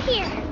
here.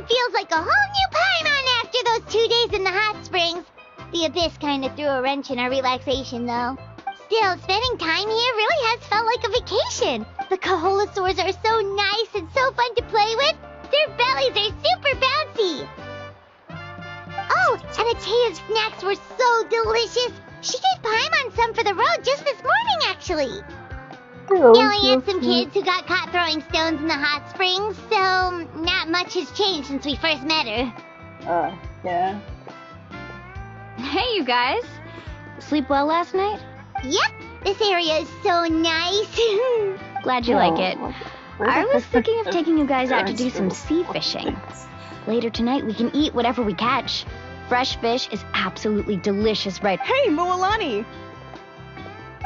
Feels like a whole new Paimon after those 2 days in the hot springs. The Abyss kind of threw a wrench in our relaxation, though. Still, spending time here really has felt like a vacation. The Kaholosaurs are so nice and so fun to play with. Their bellies are super bouncy. Oh, and Atea's snacks were so delicious. She gave Paimon some for the road just this morning, actually. Yelling at some kids who got caught throwing stones in the hot springs, so not much has changed since we first met her. Yeah. Hey, you guys. Sleep well last night? Yep, this area is so nice. Glad you like it. I was thinking of taking you guys out to do some sea fishing. Later tonight, we can eat whatever we catch. Fresh fish is absolutely delicious, right? Hey, Moalani!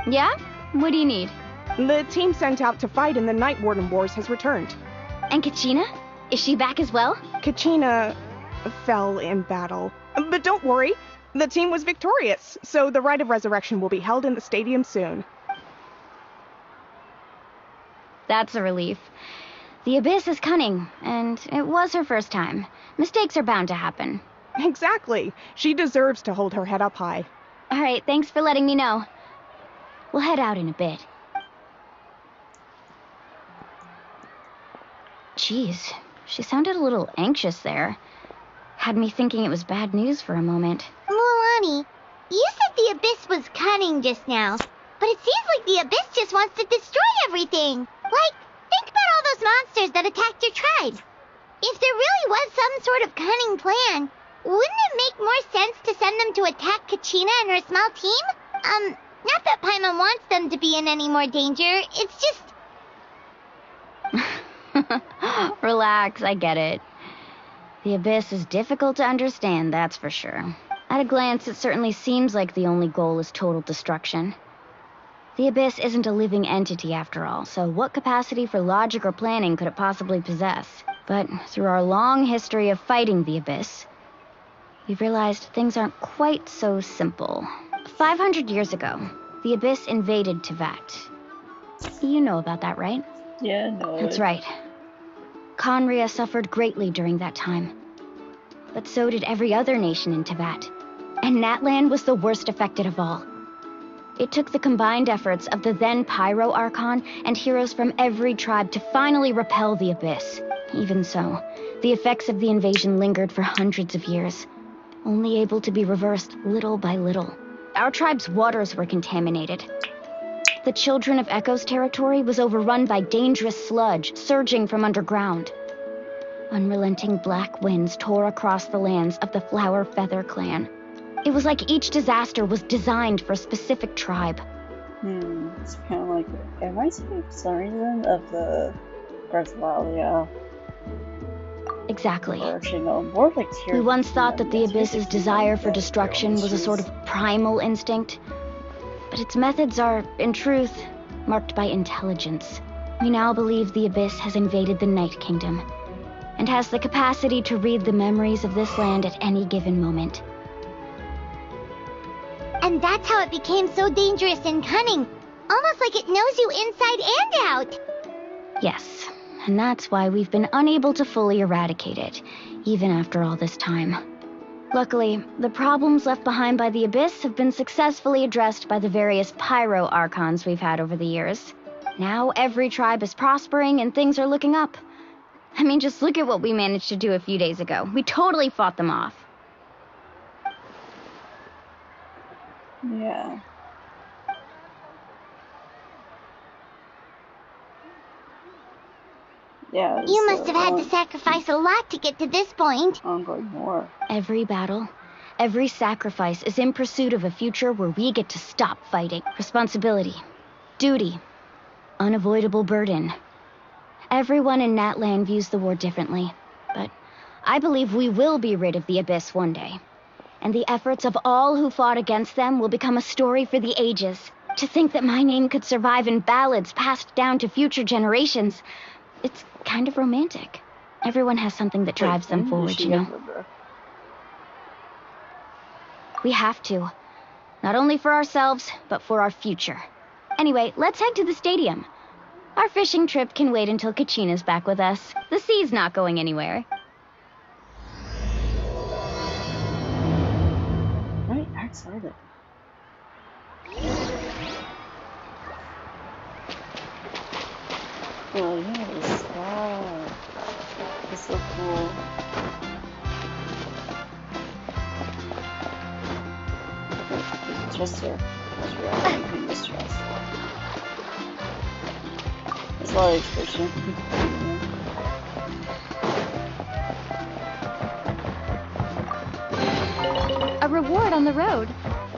Yeah? What do you need? The team sent out to fight in the Night Warden Wars has returned. And Kachina? Is she back as well? Kachina fell in battle. But don't worry, the team was victorious, so the Rite of Resurrection will be held in the stadium soon. That's a relief. The Abyss is cunning, and it was her first time. Mistakes are bound to happen. Exactly. She deserves to hold her head up high. All right, thanks for letting me know. We'll head out in a bit. Jeez, she sounded a little anxious there. Had me thinking it was bad news for a moment. Moalani, you said the Abyss was cunning just now, but it seems like the Abyss just wants to destroy everything. Like, think about all those monsters that attacked your tribe. If there really was some sort of cunning plan, wouldn't it make more sense to send them to attack Kachina and her small team? Not that Paimon wants them to be in any more danger, it's just... Relax, I get it. The Abyss is difficult to understand, that's for sure. At a glance, it certainly seems like the only goal is total destruction. The Abyss isn't a living entity after all, so what capacity for logic or planning could it possibly possess? But through our long history of fighting the Abyss, we've realized things aren't quite so simple. 500 years ago, the Abyss invaded Teyvat. You know about that, right? Yeah, no. That's right. Conria suffered greatly during that time. But so did every other nation in Teyvat. And Natlan was the worst affected of all. It took the combined efforts of the then Pyro Archon and heroes from every tribe to finally repel the Abyss. Even so, the effects of the invasion lingered for hundreds of years, only able to be reversed little by little. Our tribe's waters were contaminated. The Children of Echo's territory was overrun by dangerous sludge surging from underground. Unrelenting black winds tore across the lands of the Flower Feather clan. It was like each disaster was designed for a specific tribe. It's kind of like, it reminds me for some reason of the Garthalia. Exactly. More like We once thought that the Abyss's desire for destruction was a sort of primal instinct. But its methods are, in truth, marked by intelligence. We now believe the Abyss has invaded the Night Kingdom, and has the capacity to read the memories of this land at any given moment. And that's how it became so dangerous and cunning. Almost like it knows you inside and out. Yes, and that's why we've been unable to fully eradicate it, even after all this time. Luckily, the problems left behind by the Abyss have been successfully addressed by the various Pyro Archons we've had over the years. Now every tribe is prospering and things are looking up. I mean, just look at what we managed to do a few days ago. We totally fought them off. Yeah. Yeah. You must have had to sacrifice a lot to get to this point. Ongoing war. Every battle, every sacrifice is in pursuit of a future where we get to stop fighting. Responsibility, duty, unavoidable burden. Everyone in Natlan views the war differently, but I believe we will be rid of the Abyss one day. And the efforts of all who fought against them will become a story for the ages. To think that my name could survive in ballads passed down to future generations, it's kind of romantic. Everyone has something that drives them forward, you know? We have to. Not only for ourselves, but for our future. Anyway, let's head to the stadium. Our fishing trip can wait until Kachina's back with us. The sea's not going anywhere. Right, outside it. Oh yes, wow. That's so cool. There's a chest here. That's real. You can use chest. There's a lot of explosion. A reward on the road.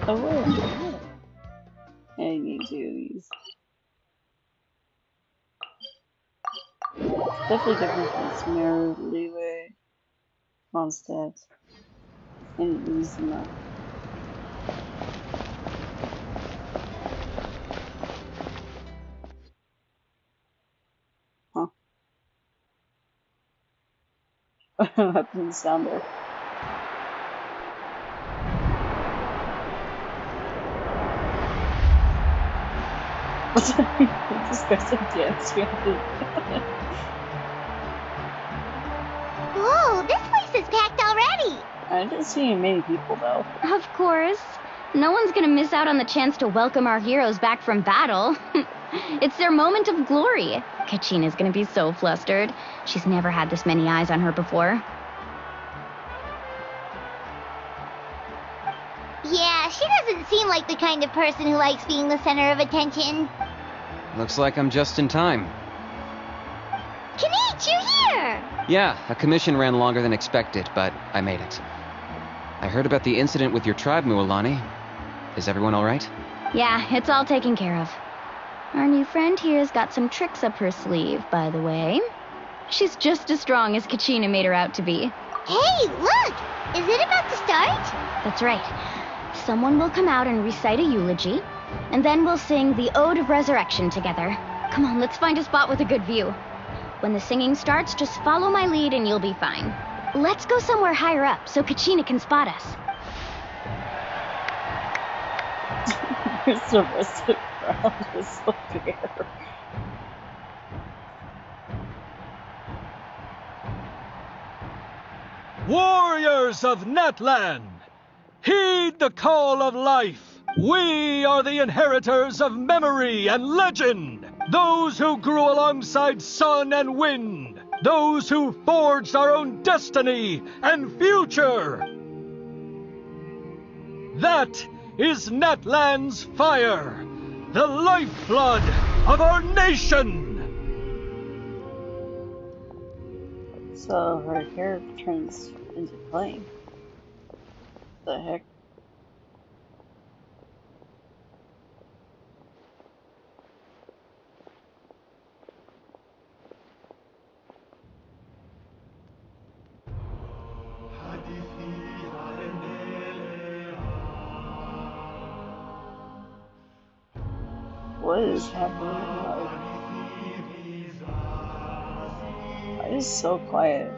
Oh, wait. Yeah, you need to use. Definitely different from its mirror, leeway, Mondstadt, and Uzma. Huh. That didn't sound there. This guy's a dance Whoa, this place is packed already. I didn't see many people though. Of course. No one's gonna miss out on the chance to welcome our heroes back from battle. It's their moment of glory. Kachina's gonna be so flustered. She's never had this many eyes on her before. Yeah, she doesn't seem like the kind of person who likes being the center of attention. Looks like I'm just in time. Kanich, you're here! Yeah, a commission ran longer than expected, but I made it. I heard about the incident with your tribe, Mualani. Is everyone alright? Yeah, it's all taken care of. Our new friend here's got some tricks up her sleeve, by the way. She's just as strong as Kachina made her out to be. Hey, look! Is it about to start? That's right. Someone will come out and recite a eulogy, and then we'll sing the Ode of Resurrection together. Come on, let's find a spot with a good view. When the singing starts, just follow my lead and you'll be fine. Let's go somewhere higher up so Kachina can spot us. The rest of the crowd is so bare. Warriors of Natlan, heed the call of life. We are the inheritors of memory and legend. Those who grew alongside sun and wind. Those who forged our own destiny and future. That is Natlan's fire, the lifeblood of our nation. So her hair turns into flame. The heck? What is happening? Like, it is so quiet.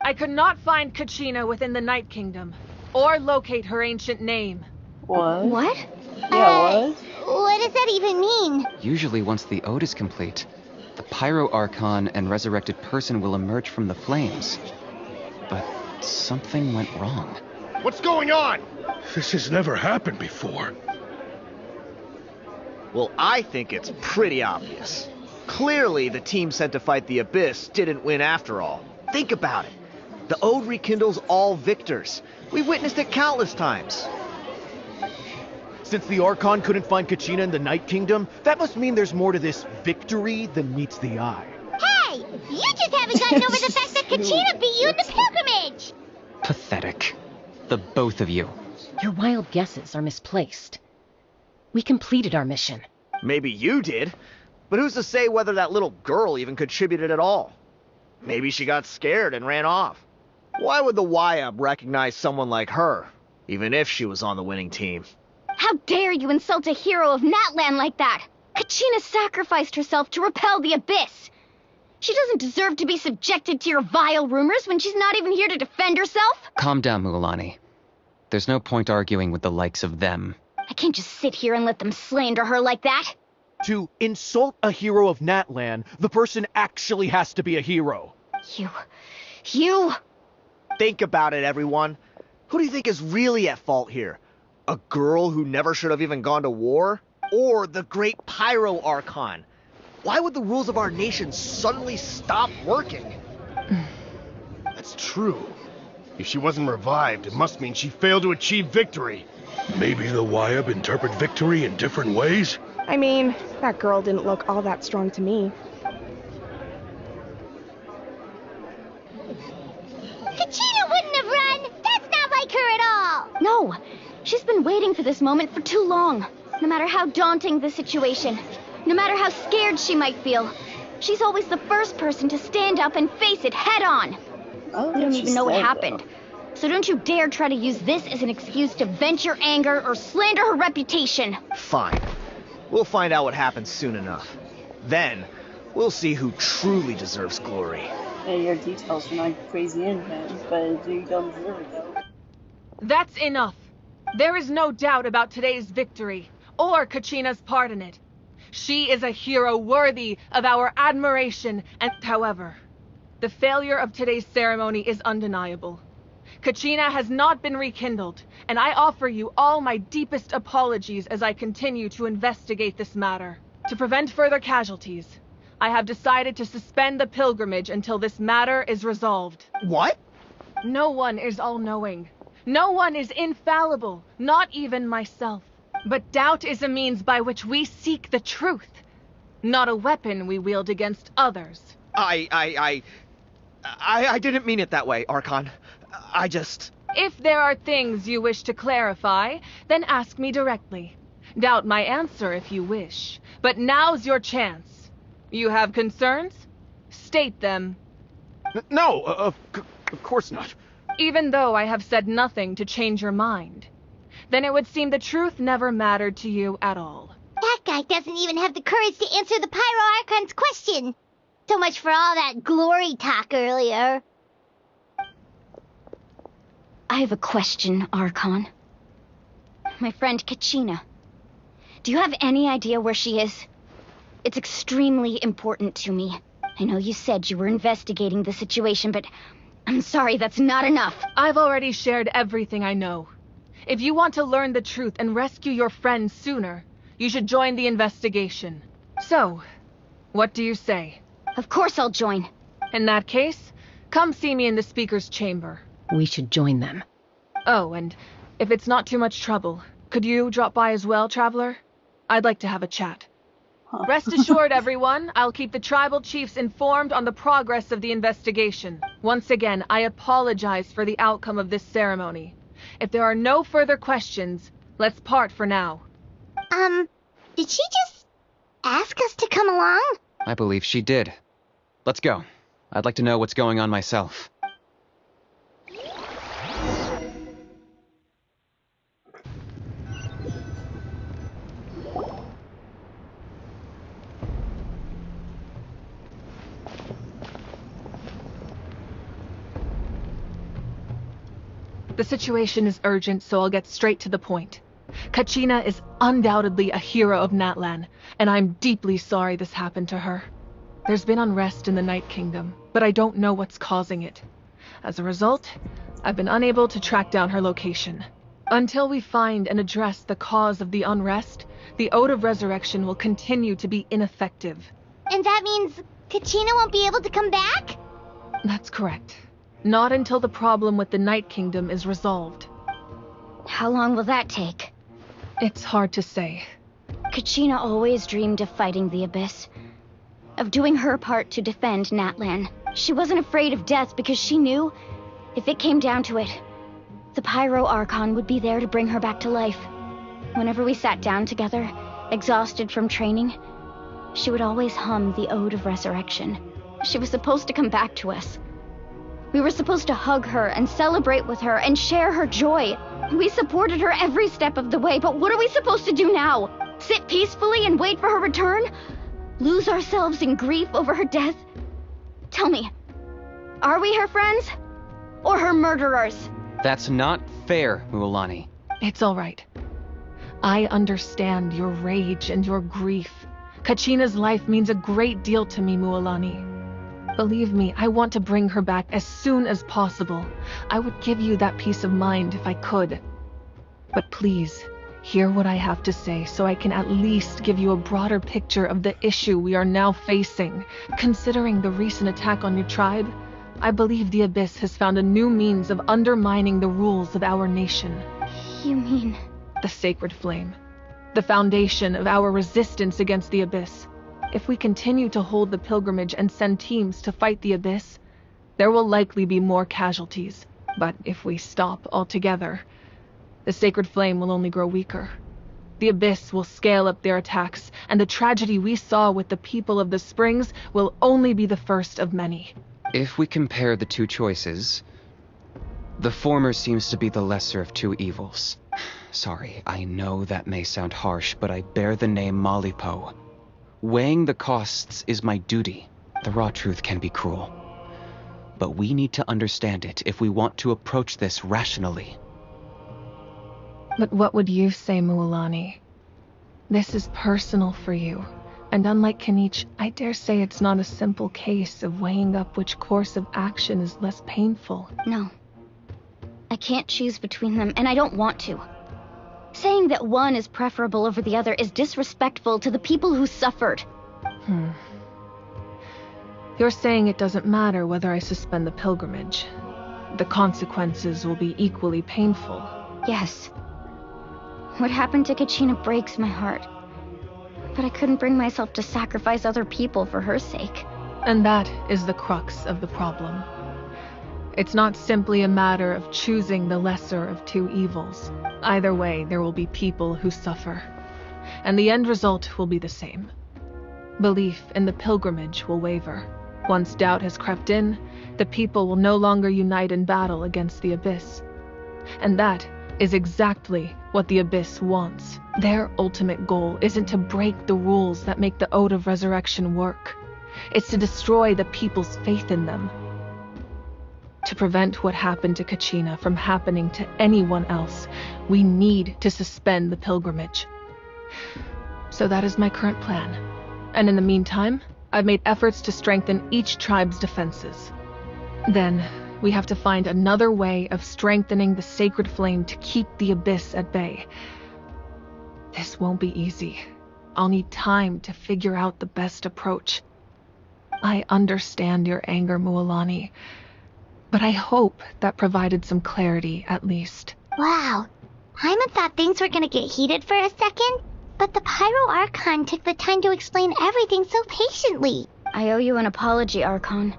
I could not find Kachina within the Night Kingdom, or locate her ancient name. What? What? Yeah, what? What does that even mean? Usually once the ode is complete, the Pyro Archon and resurrected person will emerge from the flames. But something went wrong. What's going on? This has never happened before. Well, I think it's pretty obvious. Clearly, the team sent to fight the Abyss didn't win after all. Think about it. The Ode rekindles all victors. We've witnessed it countless times. Since the Archon couldn't find Kachina in the Night Kingdom, that must mean there's more to this victory than meets the eye. Hey! You just haven't gotten over the fact that Kachina beat you in the pilgrimage! Pathetic. The both of you. Your wild guesses are misplaced. We completed our mission. Maybe you did, but who's to say whether that little girl even contributed at all? Maybe she got scared and ran off. Why would the YUB recognize someone like her, even if she was on the winning team? How dare you insult a hero of Natlan like that? Kachina sacrificed herself to repel the Abyss. She doesn't deserve to be subjected to your vile rumors when she's not even here to defend herself. Calm down, Mualani. There's no point arguing with the likes of them. I can't just sit here and let them slander her like that. To insult a hero of Natlan, the person actually has to be a hero. You... Think about it, everyone. Who do you think is really at fault here? A girl who never should have even gone to war? Or the great Pyro Archon? Why would the rules of our nation suddenly stop working? That's true. If she wasn't revived, it must mean she failed to achieve victory. Maybe the YUB interpret victory in different ways? I mean, that girl didn't look all that strong to me. Kachina wouldn't have run! That's not like her at all! No, she's been waiting for this moment for too long. No matter how daunting the situation, no matter how scared she might feel, she's always the first person to stand up and face it head on. We don't even know what happened. So don't you dare try to use this as an excuse to vent your anger or slander her reputation. Fine. We'll find out what happens soon enough. Then, we'll see who truly deserves glory. Hey, your details are not crazy in him, but you don't deserve it though. That's enough. There is no doubt about today's victory, or Kachina's part in it. She is a hero worthy of our admiration, and however, the failure of today's ceremony is undeniable. Kachina has not been rekindled, and I offer you all my deepest apologies as I continue to investigate this matter. To prevent further casualties, I have decided to suspend the pilgrimage until this matter is resolved. What? No one is all-knowing. No one is infallible, not even myself. But doubt is a means by which we seek the truth, not a weapon we wield against others. I didn't mean it that way, Archon. I just... If there are things you wish to clarify, then ask me directly. Doubt my answer if you wish. But now's your chance. You have concerns? State them. No, of course not. Even though I have said nothing to change your mind, then it would seem the truth never mattered to you at all. That guy doesn't even have the courage to answer the Pyro Archon's question. So much for all that glory talk earlier. I have a question, Archon. My friend Kachina. Do you have any idea where she is? It's extremely important to me. I know you said you were investigating the situation, but I'm sorry, that's not enough. I've already shared everything I know. If you want to learn the truth and rescue your friend sooner, you should join the investigation. So, what do you say? Of course I'll join. In that case, come see me in the speaker's chamber. We should join them. Oh, and if it's not too much trouble, could you drop by as well, Traveler? I'd like to have a chat. Rest assured, everyone, I'll keep the tribal chiefs informed on the progress of the investigation. Once again, I apologize for the outcome of this ceremony. If there are no further questions, let's part for now. Did she just ask us to come along? I believe she did. Let's go. I'd like to know what's going on myself. The situation is urgent, so I'll get straight to the point. Kachina is undoubtedly a hero of Natlan, and I'm deeply sorry this happened to her. There's been unrest in the Night Kingdom, but I don't know what's causing it. As a result, I've been unable to track down her location. Until we find and address the cause of the unrest, the Ode of Resurrection will continue to be ineffective. And that means Kachina won't be able to come back? That's correct. Not until the problem with the Night Kingdom is resolved. How long will that take? It's hard to say. Kachina always dreamed of fighting the Abyss, of doing her part to defend Natlan. She wasn't afraid of death because she knew, if it came down to it, the Pyro Archon would be there to bring her back to life. Whenever we sat down together, exhausted from training, she would always hum the Ode of Resurrection. She was supposed to come back to us. We were supposed to hug her and celebrate with her and share her joy. We supported her every step of the way, but what are we supposed to do now? Sit peacefully and wait for her return? Lose ourselves in grief over her death? Tell me, are we her friends? Or her murderers? That's not fair, Mualani. It's all right. I understand your rage and your grief. Kachina's life means a great deal to me, Mualani. Believe me, I want to bring her back as soon as possible. I would give you that peace of mind if I could. But please, hear what I have to say so I can at least give you a broader picture of the issue we are now facing. Considering the recent attack on your tribe, I believe the Abyss has found a new means of undermining the rules of our nation. You mean? The Sacred Flame. The foundation of our resistance against the Abyss. If we continue to hold the pilgrimage and send teams to fight the Abyss, there will likely be more casualties. But if we stop altogether, the Sacred Flame will only grow weaker. The Abyss will scale up their attacks, and the tragedy we saw with the people of the Springs will only be the first of many. If we compare the two choices, the former seems to be the lesser of two evils. Sorry, I know that may sound harsh, but I bear the name Malipo. Weighing the costs is my duty. The raw truth can be cruel. But we need to understand it if we want to approach this rationally. But what would you say, Mualani? This is personal for you. And unlike Kanich, I dare say it's not a simple case of weighing up which course of action is less painful. No. I can't choose between them, and I don't want to. Saying that one is preferable over the other is disrespectful to the people who suffered. You're saying it doesn't matter whether I suspend the pilgrimage. The consequences will be equally painful. Yes. What happened to Kachina breaks my heart. But I couldn't bring myself to sacrifice other people for her sake. And that is the crux of the problem. It's not simply a matter of choosing the lesser of two evils. Either way, there will be people who suffer. And the end result will be the same. Belief in the pilgrimage will waver. Once doubt has crept in, the people will no longer unite in battle against the Abyss. And that is exactly what the Abyss wants. Their ultimate goal isn't to break the rules that make the Ode of Resurrection work. It's to destroy the people's faith in them. To prevent what happened to Kachina from happening to anyone else, we need to suspend the pilgrimage. So that is my current plan. And in the meantime, I've made efforts to strengthen each tribe's defenses. Then, we have to find another way of strengthening the Sacred Flame to keep the Abyss at bay. This won't be easy. I'll need time to figure out the best approach. I understand your anger, Mualani, but I hope that provided some clarity, at least. Wow. Hyman thought things were gonna get heated for a second, but the Pyro Archon took the time to explain everything so patiently. I owe you an apology, Archon.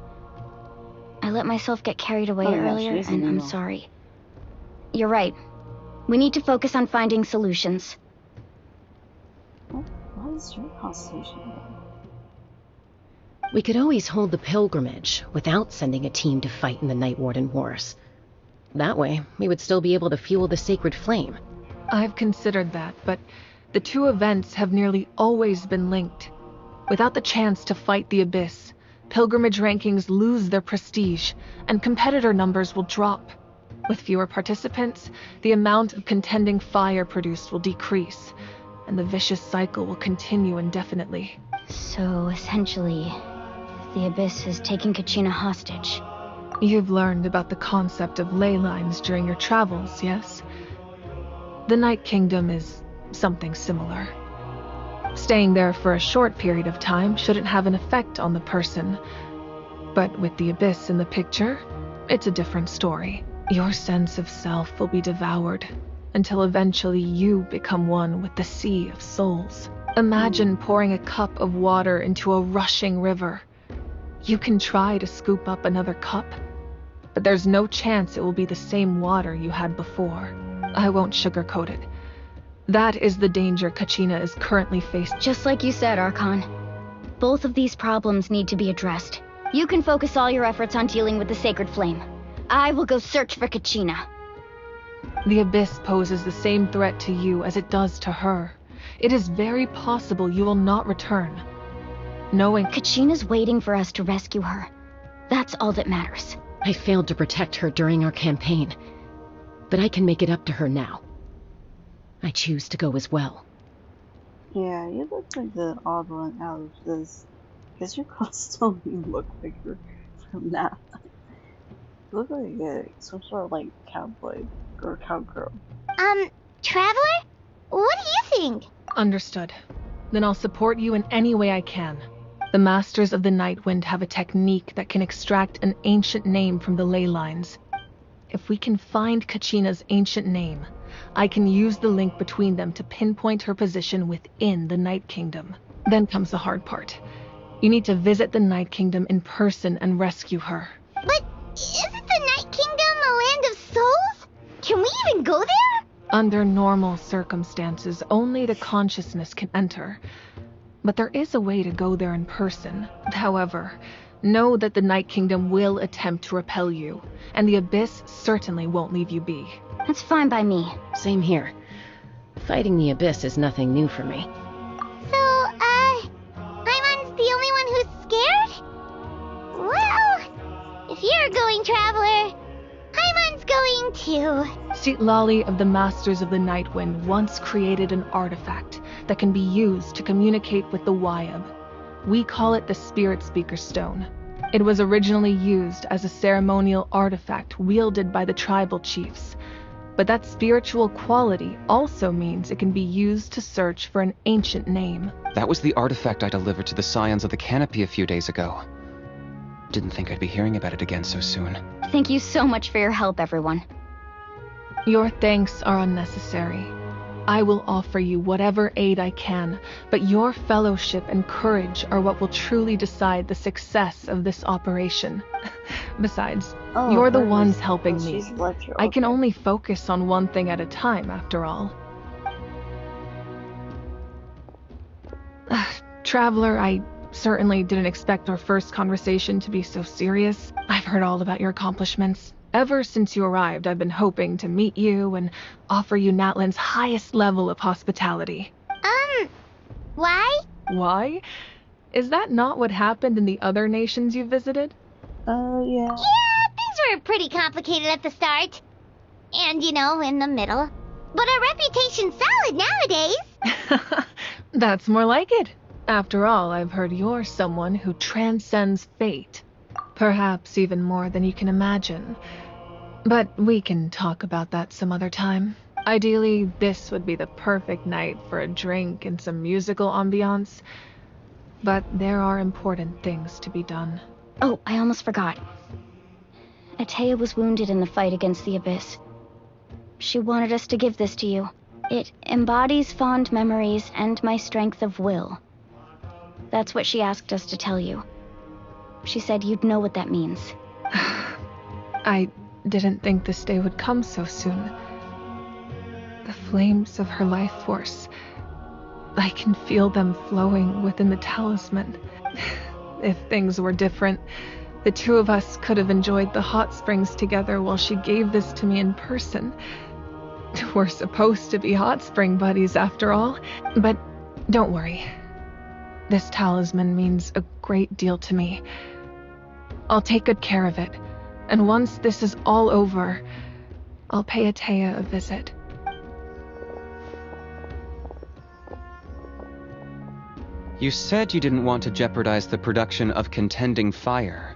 I let myself get carried away earlier, and I'm sorry. You're right. We need to focus on finding solutions. What is your constitution? We could always hold the pilgrimage without sending a team to fight in the Night Warden Wars. That way, we would still be able to fuel the Sacred Flame. I've considered that, but the two events have nearly always been linked. Without the chance to fight the Abyss, pilgrimage rankings lose their prestige, and competitor numbers will drop. With fewer participants, the amount of contending fire produced will decrease, and the vicious cycle will continue indefinitely. So, essentially, the Abyss is taking Kachina hostage. You've learned about the concept of ley lines during your travels, yes? The Night Kingdom is something similar. Staying there for a short period of time shouldn't have an effect on the person. But with the Abyss in the picture, it's a different story. Your sense of self will be devoured, until eventually you become one with the sea of souls. Imagine pouring a cup of water into a rushing river. You can try to scoop up another cup, but there's no chance it will be the same water you had before. I won't sugarcoat it. That is the danger Kachina is currently facing. Just like you said, Archon. Both of these problems need to be addressed. You can focus all your efforts on dealing with the Sacred Flame. I will go search for Kachina. The Abyss poses the same threat to you as it does to her. It is very possible you will not return. Knowing Kachina's waiting for us to rescue her. That's all that matters. I failed to protect her during our campaign, but I can make it up to her now. I choose to go as well. Yeah, you look like the odd one out of this. Because your costume look like you're from that. You look like some sort of like cowboy or cowgirl. Traveler? What do you think? Understood. Then I'll support you in any way I can. The Masters of the Nightwind have a technique that can extract an ancient name from the ley lines. If we can find Kachina's ancient name, I can use the link between them to pinpoint her position within the Night Kingdom. Then comes the hard part. You need to visit the Night Kingdom in person and rescue her. But isn't the Night Kingdom a land of souls? Can we even go there? Under normal circumstances, only the consciousness can enter. But there is a way to go there in person. However, know that the Night Kingdom will attempt to repel you, and the Abyss certainly won't leave you be. That's fine by me. Same here. Fighting the Abyss is nothing new for me. So, Paimon's the only one who's scared? Well, if you're going, Traveler, Paimon's going too. Citlali of the Masters of the Nightwind once created an artifact that can be used to communicate with the Wyab. We call it the Spirit Speaker Stone. It was originally used as a ceremonial artifact wielded by the tribal chiefs, but that spiritual quality also means it can be used to search for an ancient name. That was the artifact I delivered to the Scions of the Canopy a few days ago. Didn't think I'd be hearing about it again so soon. Thank you so much for your help, everyone. Your thanks are unnecessary. I will offer you whatever aid I can, but your fellowship and courage are what will truly decide the success of this operation. Besides, you're the ones helping me. I can only focus on one thing at a time, after all. Traveler, I certainly didn't expect our first conversation to be so serious. I've heard all about your accomplishments. Ever since you arrived, I've been hoping to meet you and offer you Natlan's highest level of hospitality. Why? Why? Is that not what happened in the other nations you visited? Yeah. Yeah, things were pretty complicated at the start. And, in the middle. But our reputation's solid nowadays. That's more like it. After all, I've heard you're someone who transcends fate. Perhaps even more than you can imagine. But we can talk about that some other time. Ideally, this would be the perfect night for a drink and some musical ambiance. But there are important things to be done. Oh, I almost forgot. Atea was wounded in the fight against the Abyss. She wanted us to give this to you. It embodies fond memories and my strength of will. That's what she asked us to tell you. She said you'd know what that means. I didn't think this day would come so soon. The flames of her life force. I can feel them flowing within the talisman. If things were different, the two of us could have enjoyed the hot springs together while she gave this to me in person. We're supposed to be hot spring buddies after all. But don't worry. This talisman means a great deal to me. I'll take good care of it, and once this is all over, I'll pay Atea a visit. You said you didn't want to jeopardize the production of Contending Fire.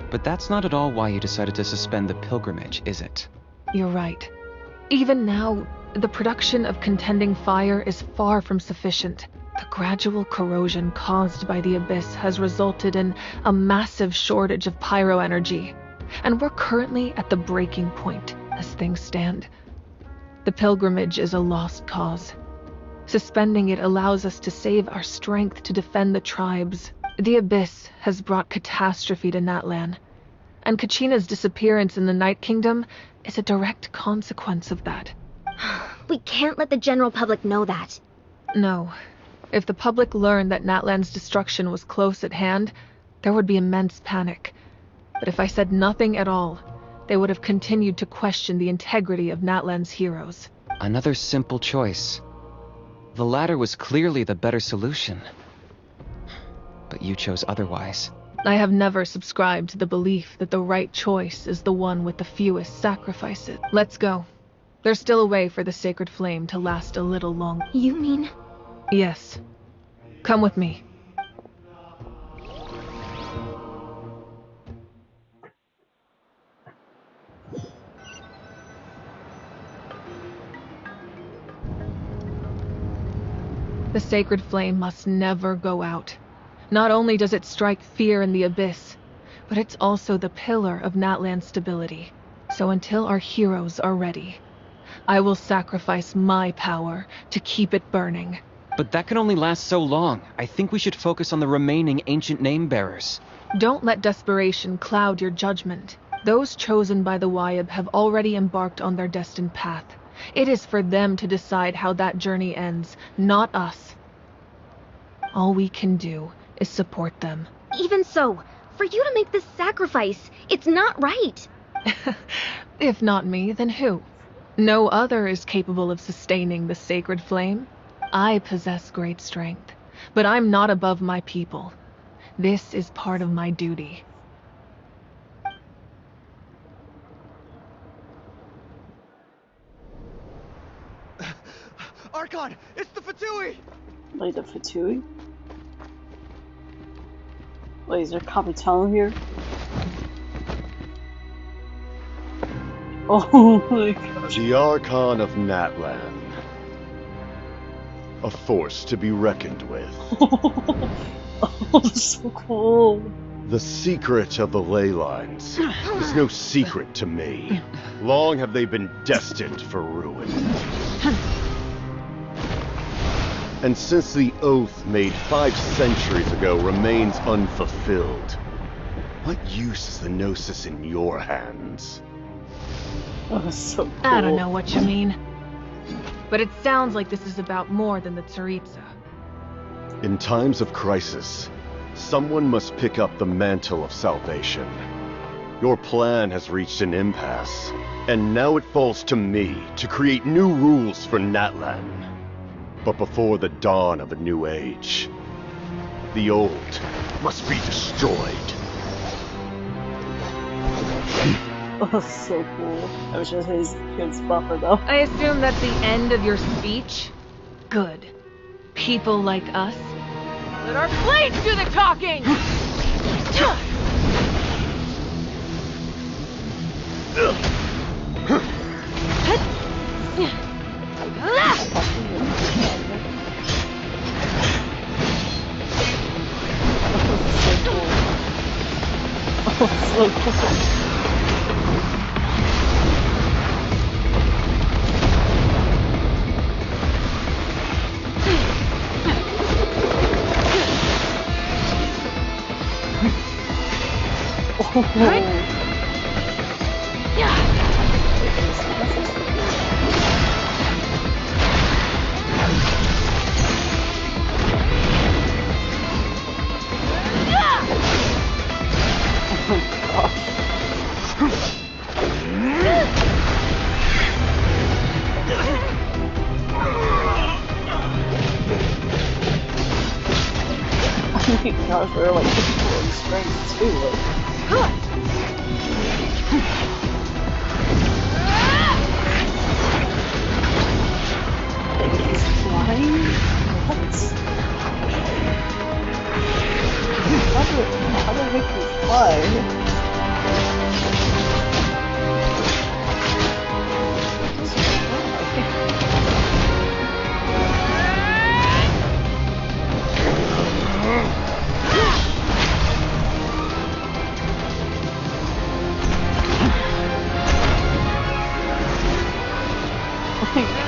But that's not at all why you decided to suspend the pilgrimage, is it? You're right. Even now, the production of Contending Fire is far from sufficient. The gradual corrosion caused by the Abyss has resulted in a massive shortage of pyro energy, and we're currently at the breaking point as things stand. The pilgrimage is a lost cause. Suspending it allows us to save our strength to defend the tribes. The Abyss has brought catastrophe to Natlan, and Kachina's disappearance in the Night Kingdom is a direct consequence of that. We can't let the general public know that. No. If the public learned that Natlan's destruction was close at hand, there would be immense panic. But if I said nothing at all, they would have continued to question the integrity of Natlan's heroes. Another simple choice. The latter was clearly the better solution. But you chose otherwise. I have never subscribed to the belief that the right choice is the one with the fewest sacrifices. Let's go. There's still a way for the sacred flame to last a little longer. You mean? Yes. Come with me. The sacred flame must never go out. Not only does it strike fear in the Abyss, but it's also the pillar of Natlan's stability. So until our heroes are ready, I will sacrifice my power to keep it burning. But that can only last so long. I think we should focus on the remaining ancient name-bearers. Don't let desperation cloud your judgment. Those chosen by the Wayab have already embarked on their destined path. It is for them to decide how that journey ends, not us. All we can do is support them. Even so, for you to make this sacrifice, it's not right. If not me, then who? No other is capable of sustaining the sacred flame. I possess great strength, but I'm not above my people. This is part of my duty. Archon, it's the Fatui! Like the Fatui? Wait, is there Capitano here? Oh my gosh. The Archon of Natlan. A force to be reckoned with. Oh, so cool. The secret of the ley lines is no secret to me. Long have they been destined for ruin. And since the oath made 5 centuries ago remains unfulfilled, what use is the Gnosis in your hands? Oh, so cool. I don't know what you mean. But it sounds like this is about more than the Tsaritsa. In times of crisis, someone must pick up the mantle of salvation. Your plan has reached an impasse, and now it falls to me to create new rules for Natlan. But before the dawn of a new age, the old must be destroyed. Oh, so cool. I wish I had his kid's buffer though. I assume that's the end of your speech? Good. People like us. Let our blades do the talking! Oh, so cool. Right? Oh my gosh, they're like full strength too. Like.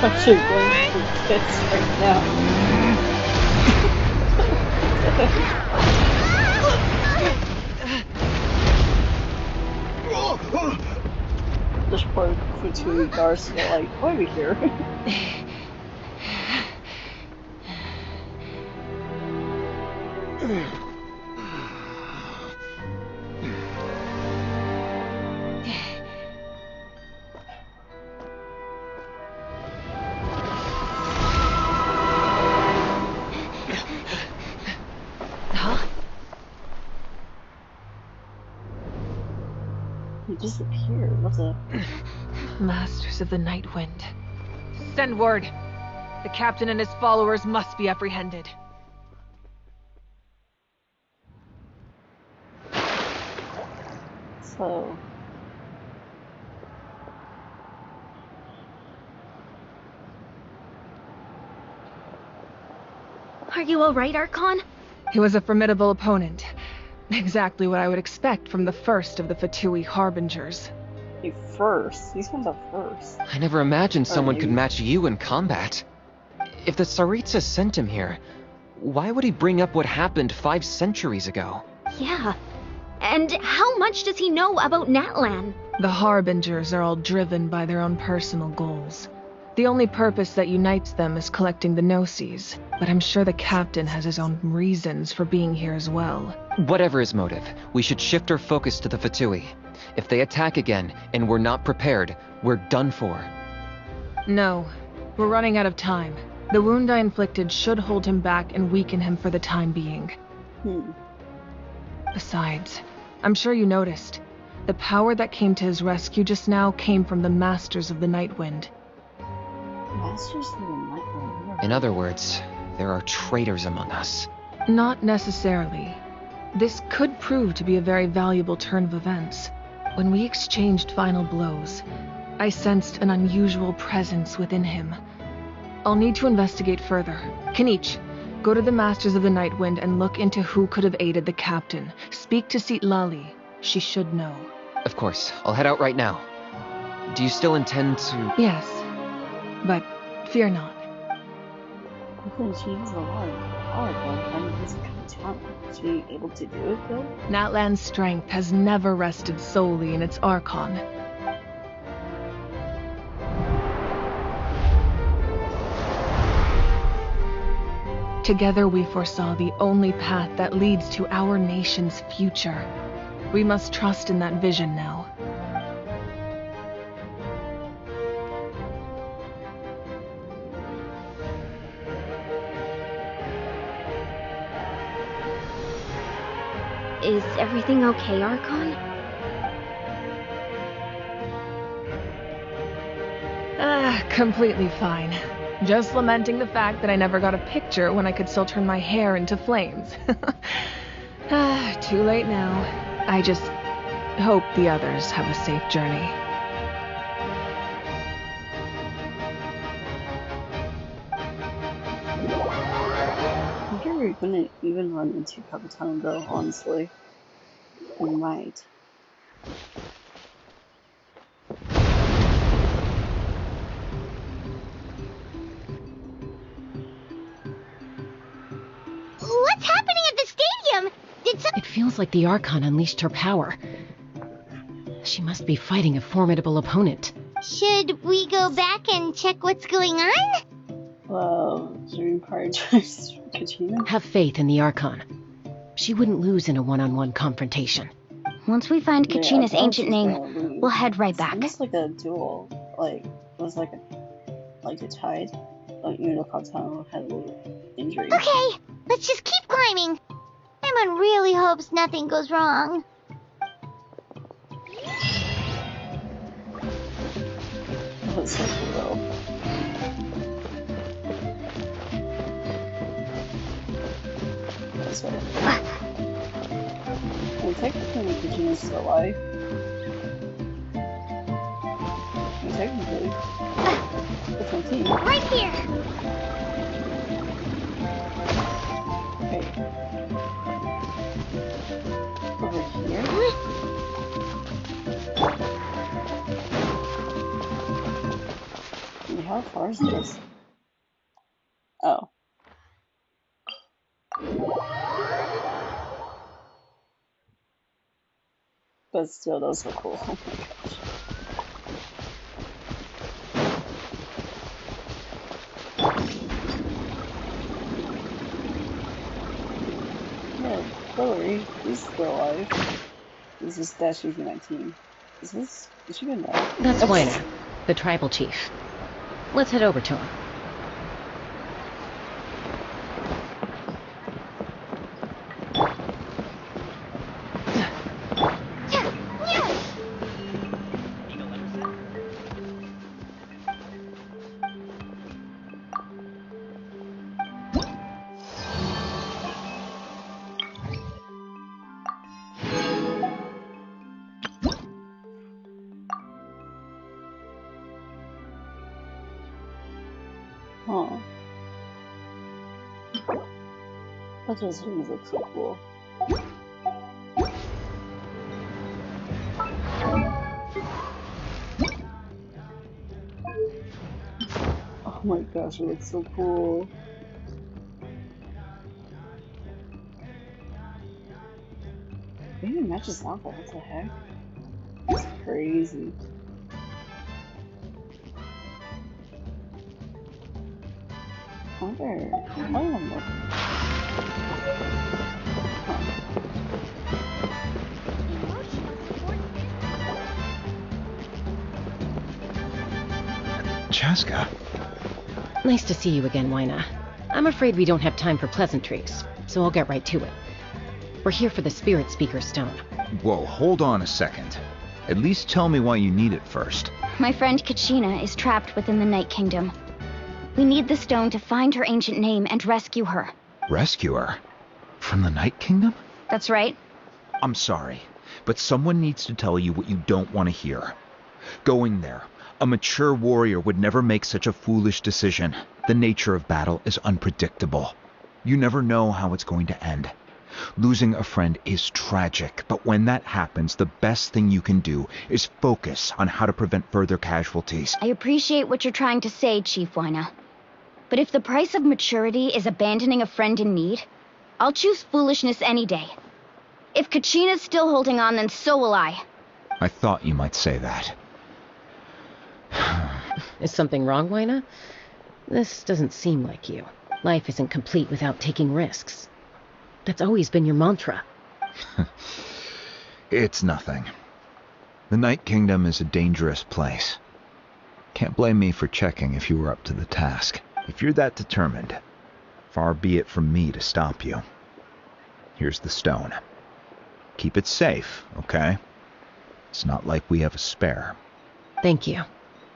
actually going for tits right now. This poor Futui Garcia, like, why are we here? He disappeared. What's up? Masters of the Night Wind. Send word. The captain and his followers must be apprehended. So... Are you alright, Archon? He was a formidable opponent. Exactly what I would expect from the first of the Fatui Harbingers. He first? He's going to first. I never imagined someone could match you in combat. If the Tsaritsa sent him here, why would he bring up what happened 5 centuries ago? Yeah. And how much does he know about Natlan? The Harbingers are all driven by their own personal goals. The only purpose that unites them is collecting the Gnosis, but I'm sure the captain has his own reasons for being here as well. Whatever his motive, we should shift our focus to the Fatui. If they attack again, and we're not prepared, we're done for. No, we're running out of time. The wound I inflicted should hold him back and weaken him for the time being. Besides, I'm sure you noticed, the power that came to his rescue just now came from the Masters of the Night Wind. Masters of the Night Wind? In other words, there are traitors among us. Not necessarily. This could prove to be a very valuable turn of events. When we exchanged final blows, I sensed an unusual presence within him. I'll need to investigate further. Kinich, go to the Masters of the Night Wind and look into who could have aided the captain. Speak to Sitlali. She should know. Of course. I'll head out right now. Do you still intend to... Yes. But fear not. Okay, she has a lot of power, though. I mean, he's a Katana. Is she able to do it, though? Natlan's strength has never rested solely in its Archon. Together we foresaw the only path that leads to our nation's future. We must trust in that vision now. Is everything okay, Archon? Completely fine. Just lamenting the fact that I never got a picture when I could still turn my hair into flames. Too late now. I just hope the others have a safe journey. I wonder if we're gonna even run into Capitano, though, honestly. We might. What's happening at the stadium? Did some... It feels like the Archon unleashed her power. She must be fighting a formidable opponent. Should we go back and check what's going on? Should we prioritize Katrina? Have faith in the Archon. She wouldn't lose in a one-on-one confrontation. Once we find Kachina's ancient name, we'll head right back. It's like a duel. Like, it was like a tide. Like, you know, Katano had a little injury. Okay, let's just keep climbing. Emon really hopes nothing goes wrong. That's so cool. That's right. Well, technically, Kachina's still alive. Well, technically. It's my team. Right here. Okay. Over here. Wait, how How far is this? Oh. But still, that's so cool. Oh my gosh. Yeah, don't worry. He's still alive. This is statue 19. Is she gonna die? That's Wayne, the tribal chief. Let's head over to him. Huh. That just really looks so cool. Oh my gosh, it looks so cool. It even matches outfit, what the heck? It's crazy. I wonder. I don't know. Chaska. Nice to see you again, Wyna. I'm afraid we don't have time for pleasantries, so I'll get right to it. We're here for the Spirit Speaker Stone. Whoa, hold on a second. At least tell me why you need it first. My friend Kachina is trapped within the Night Kingdom. We need the stone to find her ancient name and rescue her. Rescue her? From the Night Kingdom? That's right. I'm sorry, but someone needs to tell you what you don't want to hear. Going there, a mature warrior would never make such a foolish decision. The nature of battle is unpredictable. You never know how it's going to end. Losing a friend is tragic, but when that happens, the best thing you can do is focus on how to prevent further casualties. I appreciate what you're trying to say, Chief Wyna. But if the price of maturity is abandoning a friend in need, I'll choose foolishness any day. If Kachina's still holding on, then so will I. I thought you might say that. Is something wrong, Wyna? This doesn't seem like you. Life isn't complete without taking risks. That's always been your mantra. It's nothing. The Night Kingdom is a dangerous place. Can't blame me for checking if you were up to the task. If you're that determined, far be it from me to stop you. Here's the stone. Keep it safe, okay? It's not like we have a spare. Thank you.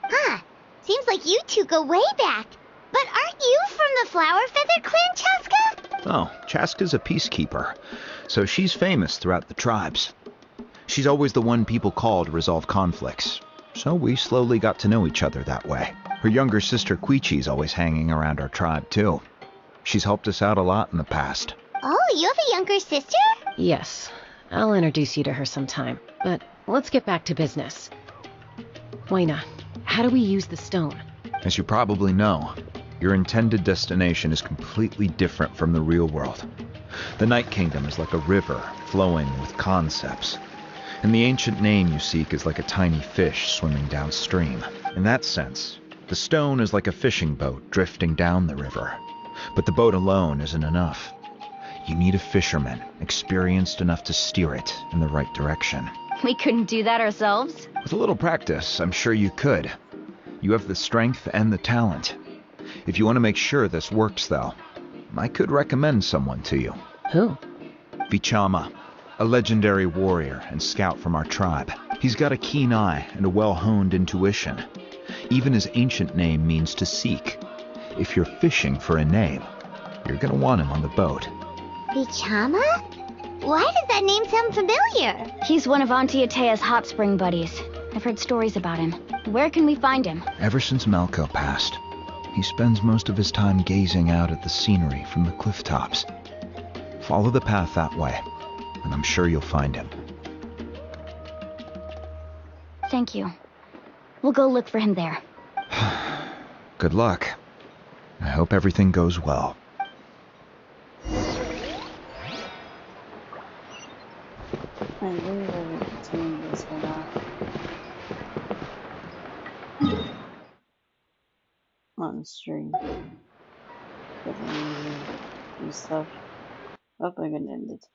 Huh. Seems like you two go way back. But aren't you from the Flower Feather Clan, Chaska? Oh, Chaska's a peacekeeper, so she's famous throughout the tribes. She's always the one people call to resolve conflicts, so we slowly got to know each other that way. Her younger sister Quichi's always hanging around our tribe, too. She's helped us out a lot in the past. Oh, you have a younger sister? Yes. I'll introduce you to her sometime. But let's get back to business. Wyna, how do we use the stone? As you probably know, your intended destination is completely different from the real world. The Night Kingdom is like a river flowing with concepts, and the ancient name you seek is like a tiny fish swimming downstream. In that sense, the stone is like a fishing boat drifting down the river. But the boat alone isn't enough. You need a fisherman experienced enough to steer it in the right direction. We couldn't do that ourselves. With a little practice, I'm sure you could. You have the strength and the talent. If you want to make sure this works, though, I could recommend someone to you. Who? Vichama, a legendary warrior and scout from our tribe. He's got a keen eye and a well-honed intuition. Even his ancient name means to seek. If you're fishing for a name, you're gonna want him on the boat. Vichama? Why does that name sound familiar? He's one of Auntie Atea's hot spring buddies. I've heard stories about him. Where can we find him? Ever since Malco passed, he spends most of his time gazing out at the scenery from the cliff tops. Follow the path that way, and I'm sure you'll find him. Thank you. We'll go look for him there. Good luck. I hope everything goes well. I really love doing this a lot. On stream. But then you do stuff. Oh, I can end it.